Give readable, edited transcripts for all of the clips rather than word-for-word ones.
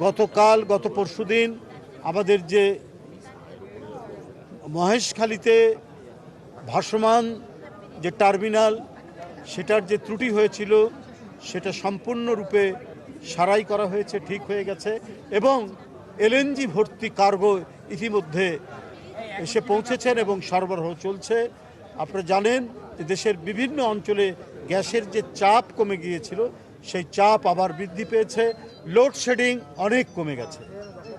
গত পরশুদিন আমাদের যে মহেশখালীতে ভাসমান যে টার্মিনাল সেটার যে ত্রুটি হয়েছিল সেটা সম্পূর্ণরূপে সারাই করা হয়েছে, ঠিক হয়ে গেছে এবং এলএনজি ভর্তি কার্গো ইতিমধ্যে এসে পৌঁছেছেন এবং সরবরাহ চলছে। আপনারা জানেন যে দেশের বিভিন্ন অঞ্চলে গ্যাসের যে চাপ কমে গিয়েছিল সেই চাপ আবার বৃদ্ধি পেয়েছে, লোডশেডিং অনেক কমে গেছে।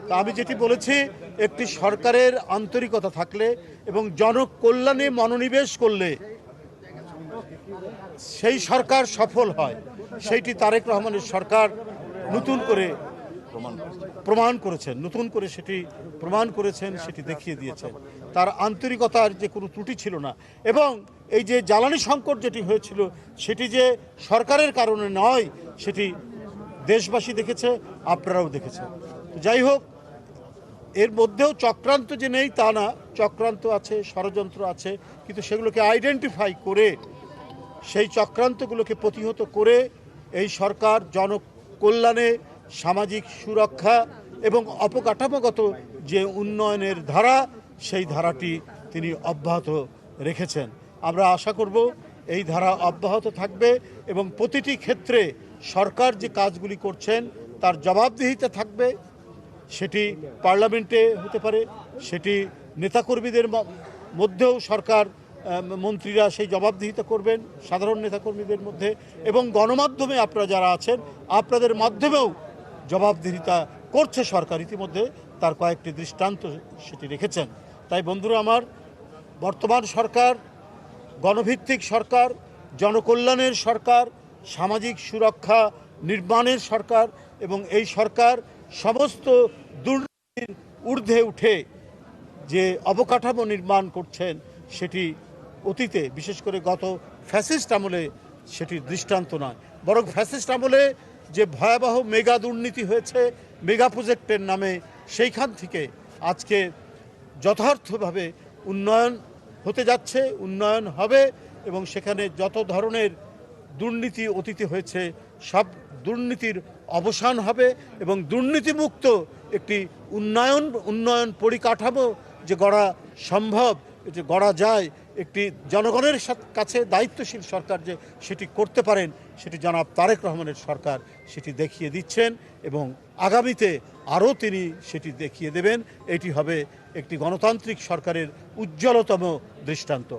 তা আমি যেটি বলেছি, একটি সরকারের আন্তরিকতা থাকলে এবং জনকল্যাণে মনোনিবেশ করলে সেই সরকার সফল হয়। সেইটি তারেক রহমানের সরকার নতুন করে প্রমাণ করেছেন, সেটি দেখিয়ে দিয়েছেন। তার আন্তরিকতার যে কোনো ত্রুটি ছিল না এবং এই যে জ্বালানি সংকট যেটি হয়েছিল সেটি যে সরকারের কারণে নয় সেটি দেশবাসী দেখেছে, আপনারাও দেখেছেন। যাই হোক, এর মধ্যেও চক্রান্ত যে নেই তা না, চক্রান্ত আছে, ষড়যন্ত্র আছে, কিন্তু সেগুলোকে আইডেন্টিফাই করে সেই চক্রান্তগুলোকে প্রতিহত করে এই সরকার জনকল্যাণে, সামাজিক সুরক্ষা এবং অবকাঠামোগত যে উন্নয়নের ধারা সেই ধারাটি তিনি অব্যাহত রেখেছেন। আমরা আশা করব এই ধারা অব্যাহত থাকবে এবং প্রতিটি ক্ষেত্রে সরকার যে কাজগুলি করছেন তার জবাবদিহিতা থাকবে। সেটি পার্লামেন্টে হতে পারে, সেটি নেতাকর্মীদের মধ্যেও সরকার মন্ত্রীরা সেই জবাবদিহিতা করবেন সাধারণ নেতাকর্মীদের মধ্যে, এবং গণমাধ্যমে আপনারা যারা আছেন আপনাদের মাধ্যমেও জবাবদিহিতা করছে সরকার। ইতিমধ্যে তার কয়েকটি দৃষ্টান্ত সেটি রেখেছেন। তাই বন্ধুরা আমার, বর্তমান সরকার গণভিত্তিক সরকার, জনকল্যাণের সরকার, সামাজিক সুরক্ষা নির্মাণের সরকার এবং এই সরকার সমস্ত দুর্নীতির ঊর্ধ্বে উঠে যে অবকাঠামো নির্মাণ করছেন সেটি অতীতে, বিশেষ করে গত ফ্যাসিস্ট আমলে সেটি দৃষ্টান্ত নয়, বরং ফ্যাসিস্ট আমলে যে ভয়াবহ মেগা দুর্নীতি হয়েছে মেগা প্রজেক্টের নামে, সেইখান থেকে আজকে যথার্থভাবে উন্নয়ন হতে যাচ্ছে, উন্নয়ন হবে এবং সেখানে যত ধরনের দুর্নীতি অতীতে হয়েছে সব দুর্নীতির অবসান হবে এবং দুর্নীতিমুক্ত একটি উন্নয়ন পরিকাঠামো যে গড়া সম্ভব, যে গড়া যায়, একটি জনগণের কাছে দায়িত্বশীল সরকার যে সেটি করতে পারেন, সেটি জনাব তারেক রহমানের সরকার সেটি দেখিয়ে দিচ্ছেন এবং আগামীতে আরও তিনি সেটি দেখিয়ে দেবেন। এটি হবে একটি গণতান্ত্রিক সরকারের উজ্জ্বলতম দৃষ্টান্ত।